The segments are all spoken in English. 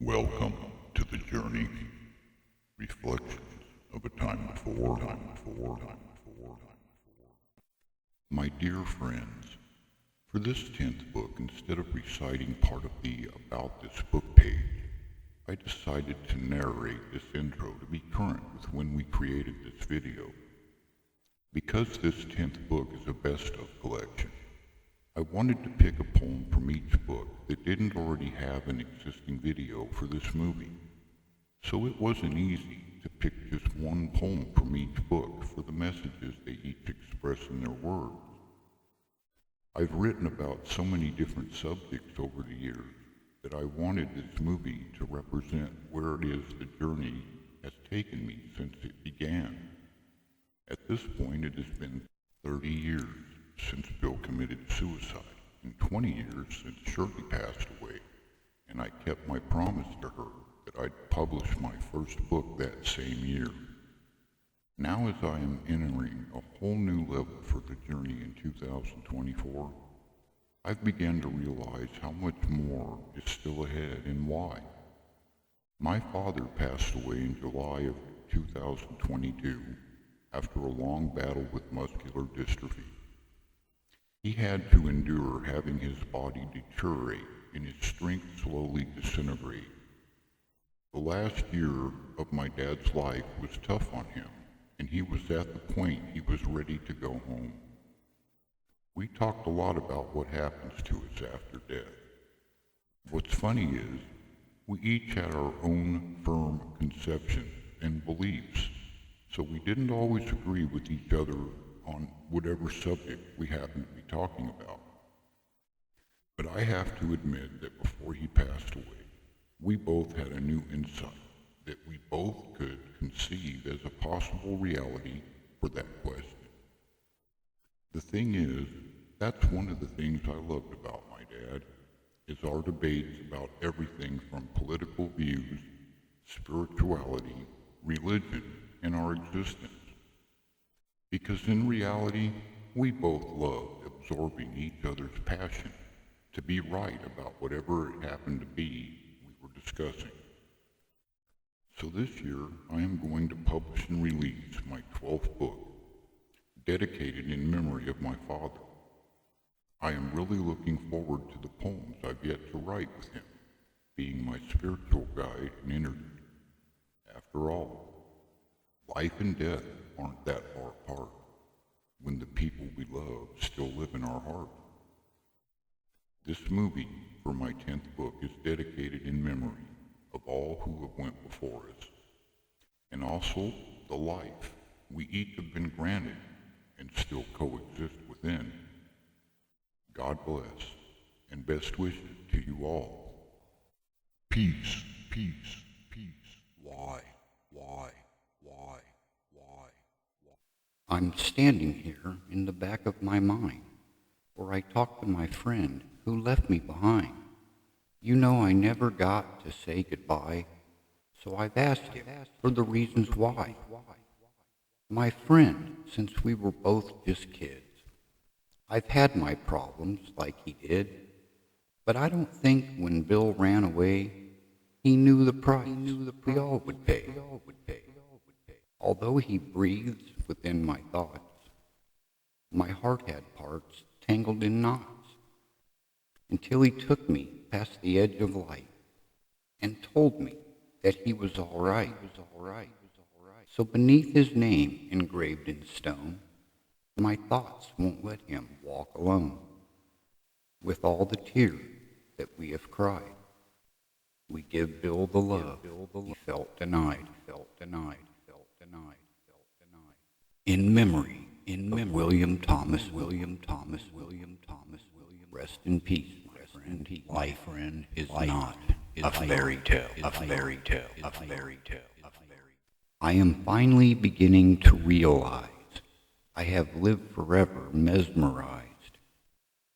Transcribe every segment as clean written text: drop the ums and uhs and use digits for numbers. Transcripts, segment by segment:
Welcome to the journey, reflections of a time before. My dear friends, for this 10th book, instead of reciting part of the About This Book page, I decided to narrate this intro to be current with when we created this video. Because this 10th book is a best-of collection, I wanted to pick a poem from each book that didn't already have an existing video for this movie. So it wasn't easy to pick just one poem from each book for the messages they each express in their words. I've written about so many different subjects over the years that I wanted this movie to represent where it is the journey has taken me since it began. At this point, it has been 30 years since Bill committed suicide, and 20 years since Shirley passed away, and I kept my promise to her that I'd publish my first book that same year. Now as I am entering a whole new level for the journey in 2024, I've begun to realize how much more is still ahead and why. My father passed away in July of 2022 after a long battle with muscular dystrophy. He had to endure having his body deteriorate and his strength slowly disintegrate. The last year of my dad's life was tough on him, and he was at the point he was ready to go home. We talked a lot about what happens to us after death. What's funny is, we each had our own firm conceptions and beliefs, so we didn't always agree with each other on whatever subject we happened to be talking about. But I have to admit that before he passed away, we both had a new insight that we both could conceive as a possible reality for that question. The thing is, that's one of the things I loved about my dad, is our debates about everything from political views, spirituality, religion, and our existence. Because in reality, we both loved absorbing each other's passion to be right about whatever it happened to be we were discussing. So this year, I am going to publish and release my 12th book, dedicated in memory of my father. I am really looking forward to the poems I've yet to write with him, being my spiritual guide and interlude. After all, life and death aren't that far apart when the people we love still live in our heart. This movie for my 10th book is dedicated in memory of all who have went before us, and also the life we each have been granted and still coexist within. God bless, and best wishes to you all. Peace, peace, peace. Why? I'm standing here in the back of my mind, where I talk to my friend who left me behind. You know I never got to say goodbye, so I've asked him for the reasons why. My friend, since we were both just kids, I've had my problems like he did, but I don't think when Bill ran away, he knew the price we all would pay. Although he breathes within my thoughts, my heart had parts tangled in knots, until he took me past the edge of light and told me that he was all right. So beneath his name engraved in stone, my thoughts won't let him walk alone. With all the tears that we have cried, we give Bill the love he felt denied. In memory of William Thomas. Rest in peace, my friend. Life is not a fairy tale. I am finally beginning to realize I have lived forever mesmerized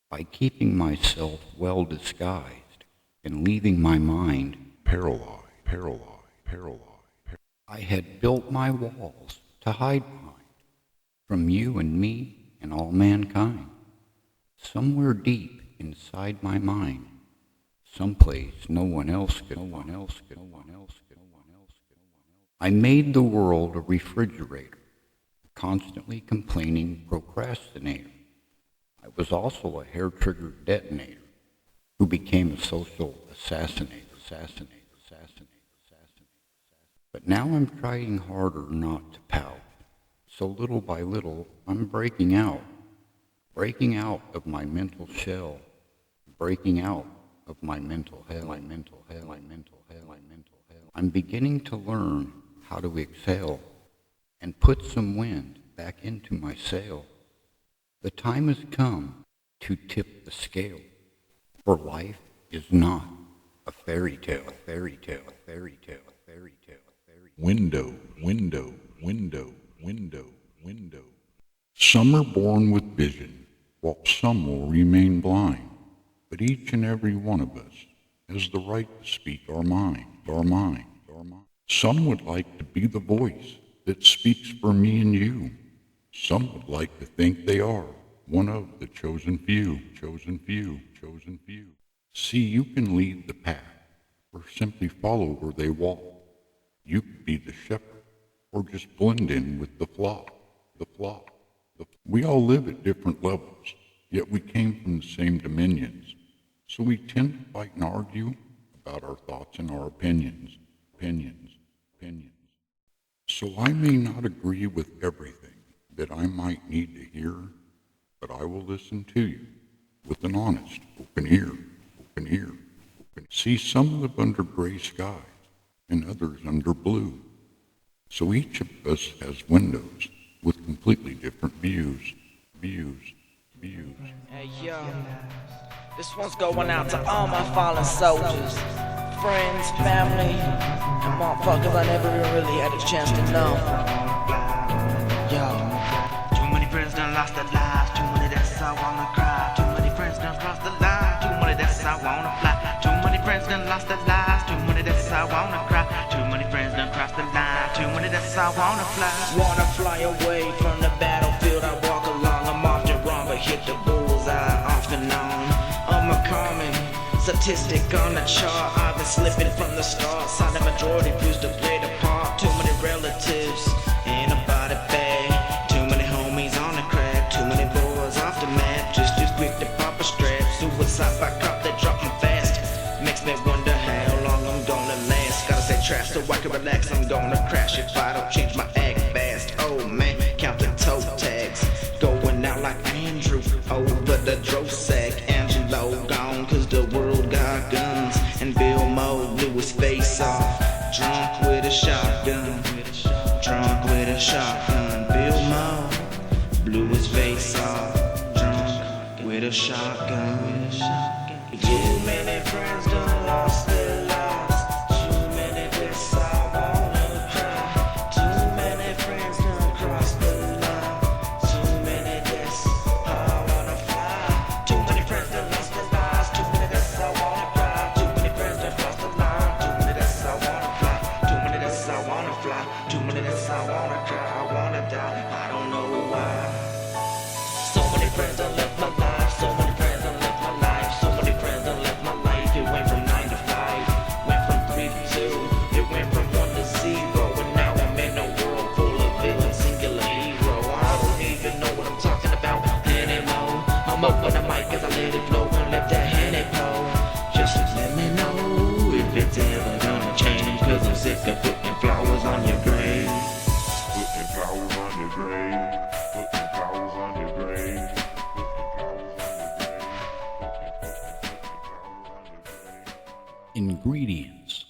by keeping myself well disguised and leaving my mind paralyzed. I had built my walls to hide behind from you and me and all mankind. Somewhere deep inside my mind, someplace no one else could, I made the world a refrigerator, a constantly complaining procrastinator. I was also a hair-triggered detonator who became a social assassinator. But now I'm trying harder not to pout. So little by little, I'm breaking out of my mental shell, breaking out of my mental hell, I'm beginning to learn how to exhale and put some wind back into my sail. The time has come to tip the scale, for life is not a fairy tale. Window, window, window, window, window. Some are born with vision, while some will remain blind. But each and every one of us has the right to speak our mind. Some would like to be the voice that speaks for me and you. Some would like to think they are one of the chosen few. See, you can lead the path, or simply follow where they walk. You could be the shepherd, or just blend in with the flock. We all live at different levels, yet we came from the same dominions. So we tend to fight and argue about our thoughts and our opinions. So I may not agree with everything that I might need to hear, but I will listen to you with an honest, open ear. See, some live under gray skies and others under blue. So each of us has windows with completely different views. Hey yo, this one's going out to all my fallen soldiers, friends, family, and motherfuckers I never even really had a chance to know. Yo. Too many friends done lost their lives, too many that's I wanna cry. Too many friends done crossed the line, too many that's I wanna fly. Too many friends done lost their lives, too many that's I wanna cry. Too many friends done crossed the line, too many that's I wanna fly. Wanna fly away from the battlefield, I walk along, I'm often wrong, but hit the bullseye off and on. I'm a common statistic on the chart, I've been slipping from the start. Signed the majority views to play the part. Too many relatives in a body bag, too many homies on the crack, too many boys off the map, just too quick to pop a strap. Suicide by cop, they drop 'em fast. Makes me wonder how long I'm gonna last. Gotta say trash so I can relax, I'm gonna crash if I don't change my act fast. Oh man, count the toe tags, going out like Andrew over the dro sack. Angelo gone cause the world got guns, and Bill Moe blew his face off, drunk with a shotgun. Bill Moe blew his face off, drunk with a shotgun. Too many friends done lost their lives, too many deaths I wanna cry. Too many friends done crossed the line, too many deaths I wanna fly. Too many friends done lost their lives, too many deaths I wanna cry. Too many friends done crossed the line, too many deaths I wanna fly. Too many deaths I wanna fly, too many deaths I wanna cry. I wanna die, I don't know why. So many friends done left my life, so many friends done left my life, so many friends done left my life. It went from 9 to 5, went from 3 to 2, it went from 1 to 0, and now I'm in a world full of villains, singular hero. I don't even know what I'm talking about anymore. I'm up on the mic as I let it flow, and let that Henny pour. Just let me know if it's ever gonna change, cause I'm sick of putting flowers on your grave. Putting flowers on your grave. Putting flowers on your grave. Ingredients.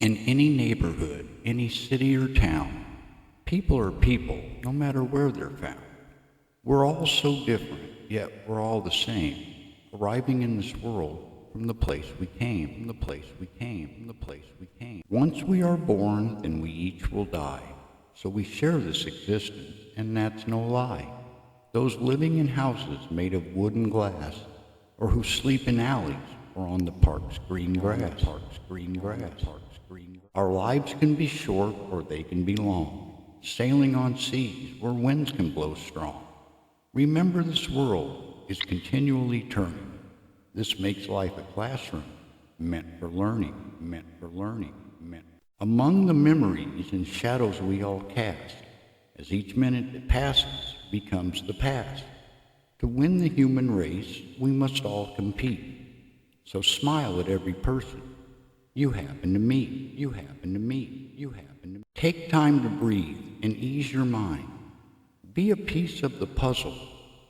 In any neighborhood, any city or town, people are people, no matter where they're found. We're all so different, yet we're all the same, arriving in this world from the place we came. Once we are born, then we each will die. So we share this existence, and that's no lie. Those living in houses made of wood and glass, or who sleep in alleys or on the park's green grass. Our lives can be short or they can be long, sailing on seas where winds can blow strong. Remember, this world is continually turning. This makes life a classroom, meant for learning, meant for learning, meant. Among the memories and shadows we all cast, as each minute that passes becomes the past. To win the human race, we must all compete. So smile at every person you happen to meet, you happen to meet, you happen to. Take time to breathe and ease your mind. Be a piece of the puzzle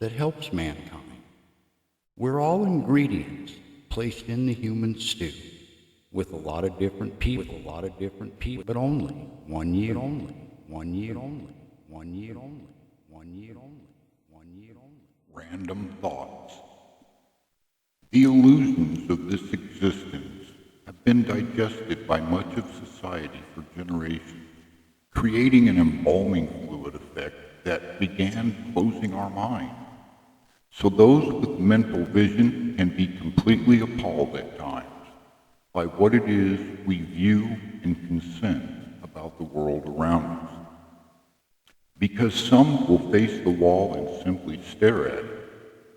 that helps mankind. We're all ingredients placed in the human stew, with a lot of different people, but only one you, only one you, only one you, only one you, only one you, only. Random thoughts. The illusions of this existence have been digested by much of society for generations, creating an embalming fluid effect that began closing our mind. So those with mental vision can be completely appalled at times by what it is we view and consent about the world around us. Because some will face the wall and simply stare at it,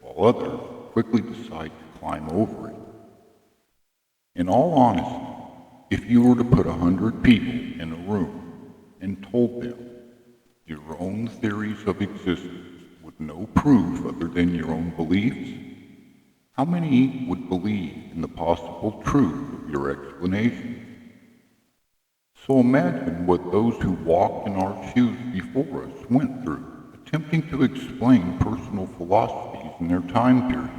while others quickly decide to climb over it. In all honesty, if you were to put 100 people in a room and told them your own theories of existence with no proof other than your own beliefs, how many would believe in the possible truth of your explanation? So imagine what those who walked in our shoes before us went through, attempting to explain personal philosophies in their time period.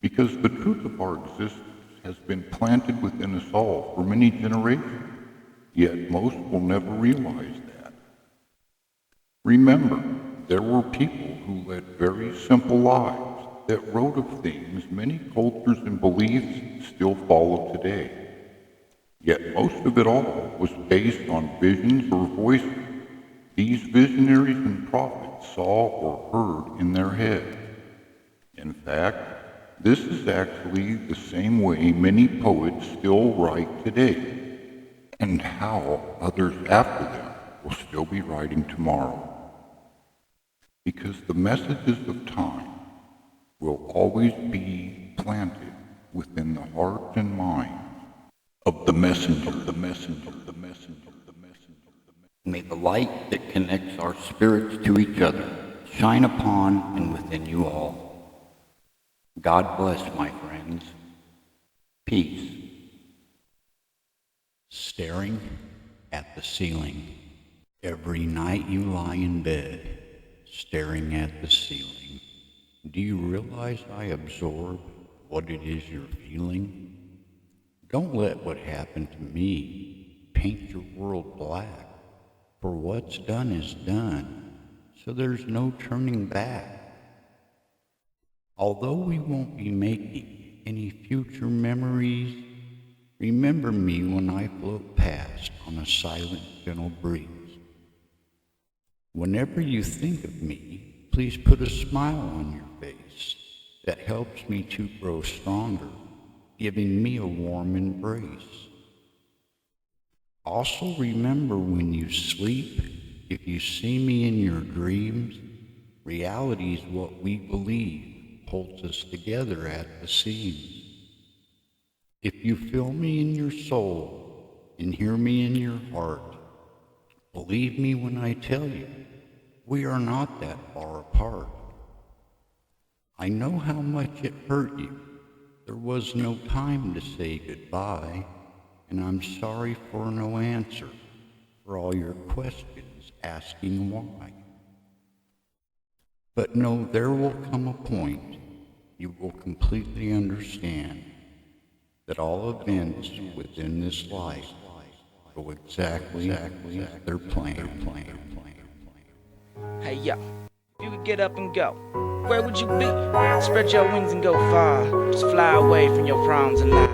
Because the truth of our existence has been planted within us all for many generations, yet most will never realize that. Remember, there were people who led very simple lives that wrote of things many cultures and beliefs still follow today. Yet most of it all was based on visions or voices these visionaries and prophets saw or heard in their heads. In fact, this is actually the same way many poets still write today, and how others after them will still be writing tomorrow. Because the messages of time will always be planted within the heart and mind of the messenger, the messenger, the messenger, the messenger, the messenger. May the light that connects our spirits to each other shine upon and within you all. God bless, my friends. Peace. Staring at the ceiling. Every night you lie in bed, staring at the ceiling. Do you realize I absorb what it is you're feeling? Don't let what happened to me paint your world black, for what's done is done, so there's no turning back. Although we won't be making any future memories, remember me when I float past on a silent, gentle breeze. Whenever you think of me, please put a smile on your face that helps me to grow stronger, giving me a warm embrace. Also remember when you sleep, if you see me in your dreams, reality is what we believe holds us together at the seams. If you feel me in your soul and hear me in your heart, believe me when I tell you, we are not that far apart. I know how much it hurt you. There was no time to say goodbye, and I'm sorry for no answer for all your questions asking why. But know there will come a point you will completely understand that all events within this life go exactly as they're planned. Hey yo, if you could get up and go, where would you be? Spread your wings and go far. Just fly away from your problems and lies.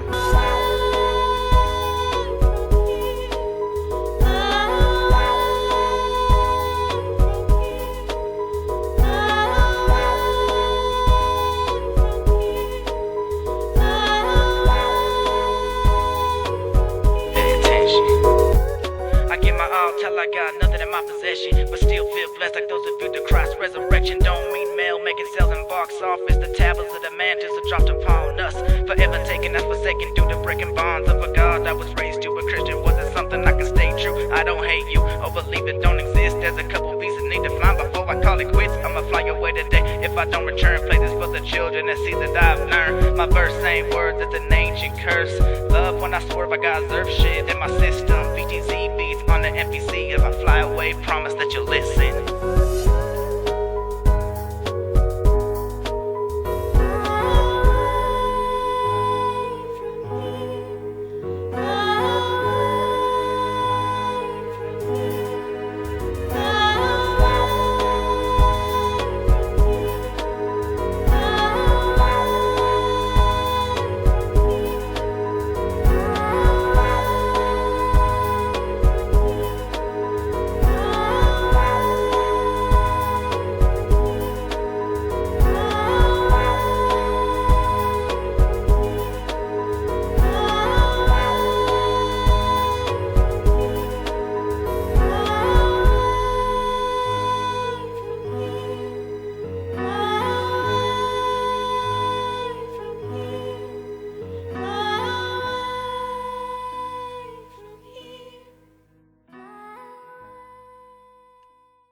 Pay attention. I give my all, tell Well, I got nothing in my possession, but still feel blessed like those who viewed the Christ resurrection. Don't mean mail making sales in box office. The tablets of the mantis are dropped upon us, forever taken as forsaken due to breaking bonds of a God I was raised to. A Christian wasn't something I could stay true. I don't hate you or believe it don't exist. There's a couple pieces need to find before I call it quits. I'ma fly away today if I don't return. Play this for the children that see that I've learned. My verse ain't words, it's an ancient curse. Love when I swerve, I got observe shit in my system. BTZ beats on the NPC. If I fly away, promise that you'll listen.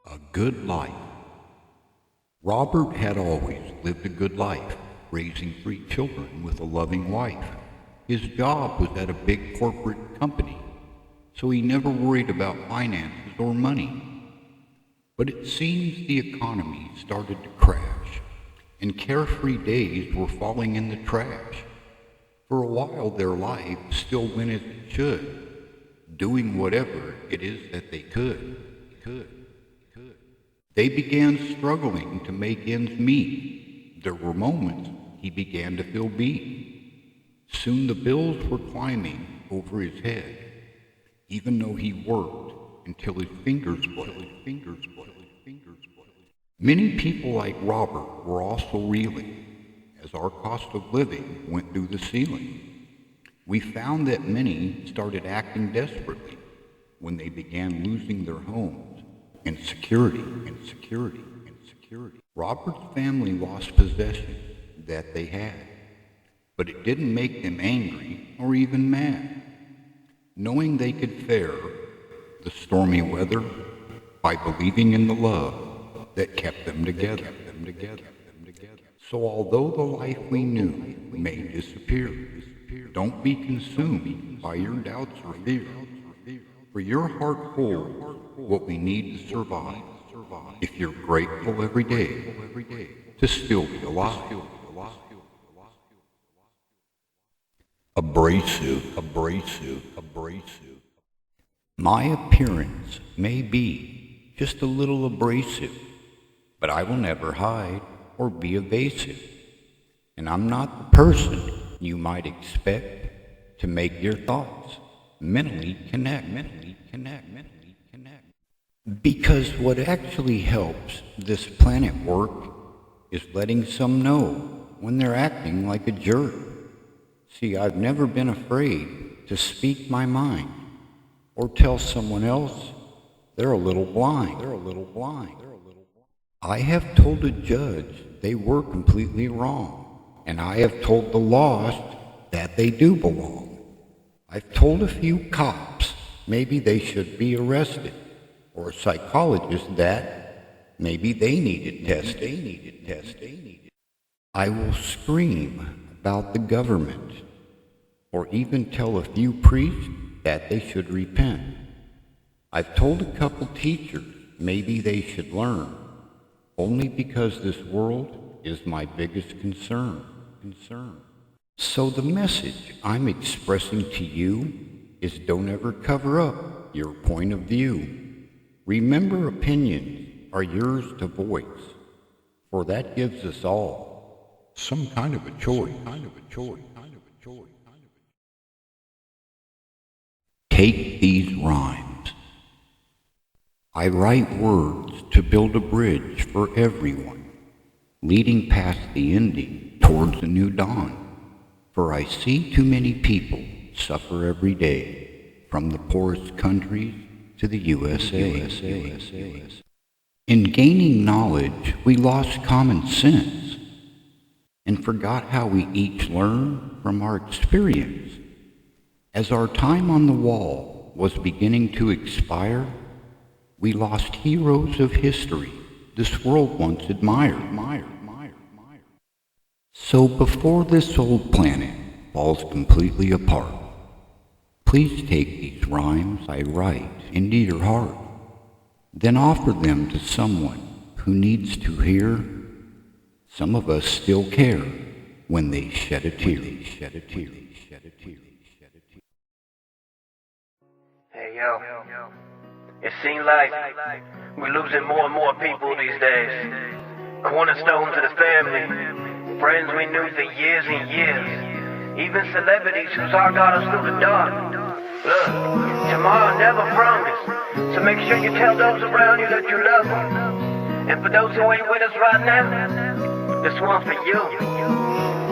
A good life. Robert had always lived a good life, raising 3 children with a loving wife. His job was at a big corporate company, so he never worried about finances or money. But it seems the economy started to crash, and carefree days were falling in the trash. For a while their life still went as it should, doing whatever it is that they could. They began struggling to make ends meet. There were moments he began to feel beat. Soon the bills were climbing over his head, even though he worked until his fingers bled. Many people like Robert were also reeling as our cost of living went through the ceiling. We found that many started acting desperately when they began losing their homes and security. Robert's family lost possessions that they had, but it didn't make them angry or even mad, knowing they could fare the stormy weather by believing in the love that kept them together. So although the life we knew may disappear, don't be consumed by your doubts or fear, for your heart holds what we need to survive if you're grateful every day to still be alive. Abrasive. My appearance may be just a little abrasive, but I will never hide or be evasive. And I'm not the person you might expect to make your thoughts mentally connect. Because what actually helps this planet work is letting some know when they're acting like a jerk. See, I've never been afraid to speak my mind or tell someone else they're a little blind. I have told a judge they were completely wrong, and I have told the lost that they do belong. I've told a few cops maybe they should be arrested, or a psychologist that maybe they needed testing. I will scream about the government, or even tell a few priests that they should repent. I've told a couple teachers maybe they should learn, only because this world is my biggest concern. So the message I'm expressing to you is don't ever cover up your point of view. Remember, opinions are yours to voice, for that gives us all some kind of a choice. Take these rhymes. I write words to build a bridge for everyone, leading past the ending towards a new dawn. For I see too many people suffer every day, from the poorest countries to the USA. In gaining knowledge, we lost common sense and forgot how we each learn from our experience. As our time on the wall was beginning to expire, we lost heroes of history this world once admired. So before this old planet falls completely apart, please take these rhymes I write into your heart, then offer them to someone who needs to hear. Some of us still care when they shed a tear. Hey yo, it seems like we're losing more and more people these days. Cornerstones of the family, friends we knew for years and years, even celebrities whose heart got us through the dark. Look, tomorrow never promised, so make sure you tell those around you that you love them. And for those who ain't with us right now, this one's for you.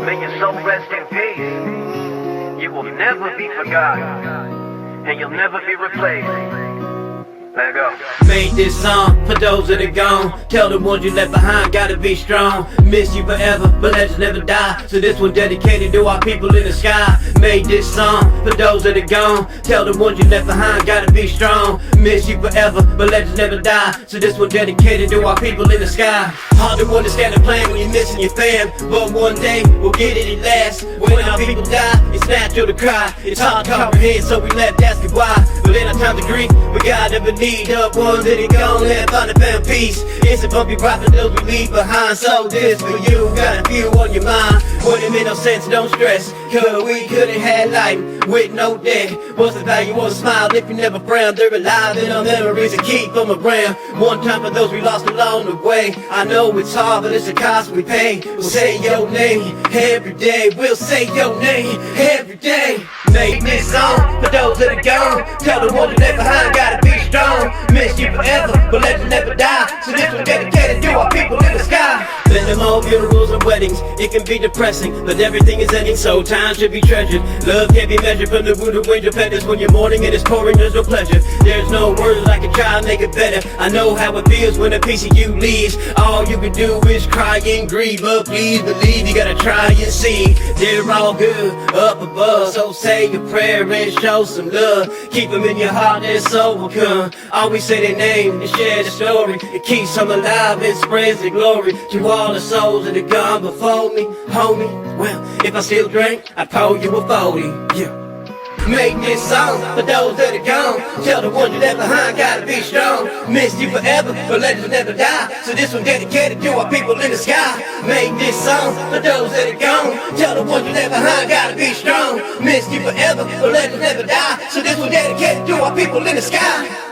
May your soul rest in peace. You will never be forgotten, and you'll never be replaced. Let go. Made this song for those that are gone. Tell the ones you left behind, gotta be strong. Miss you forever, but legends never die. So this one dedicated to our people in the sky. Made this song for those that are gone. Tell the ones you left behind, gotta be strong. Miss you forever, but legends never die. So this one dedicated to our people in the sky. Hard to understand the plan when you're missing your fam, but one day we'll get it at last. When our people die, it's natural to cry. It's hard to comprehend, so we left asking why. But in our time of grief, we gotta believe the ones that are gone and find a found peace. It's a bumpy ride for those we leave behind. So this for you, got a few on your mind. When it made no sense, don't stress, cause we couldn't have life with no death. What's the value of a smile if you never frown? They're alive in our memories to keep them around. One time for those we lost along the way. I know it's hard, but it's a cost we pay. We'll say your name every day. We'll say your name every day. Make this song for those that are gone. Tell the ones you left behind, gotta be strong. Miss you forever, but legends never die. So this one dedicated to our people in the sky. Been them all funerals and weddings, it can be depressing, but everything is ending, so time should be treasured. Love can't be measured from the wood of winter feathers. When you're mourning and it's pouring, there's no pleasure. There's no words I can try and make it better. I know how it feels when a piece of you leaves. All you can do is cry and grieve, but please believe you gotta try and see. They're all good up above, so say a prayer and show some love. Keep them in your heart, their soul will come. Always say their name and share the story. It keeps them alive and spreads the glory to all the souls that have gone before me. Homie, well, if I still drank, I'd pour you a 40, yeah. Make this song for those that are gone. Tell the ones you left behind, gotta be strong. Miss you forever, but legends never die. So this one dedicated to our people in the sky. Make this song for those that are gone. Tell the ones you left behind, gotta be strong. Miss you forever, but legends never die. So this one dedicated to our people in the sky.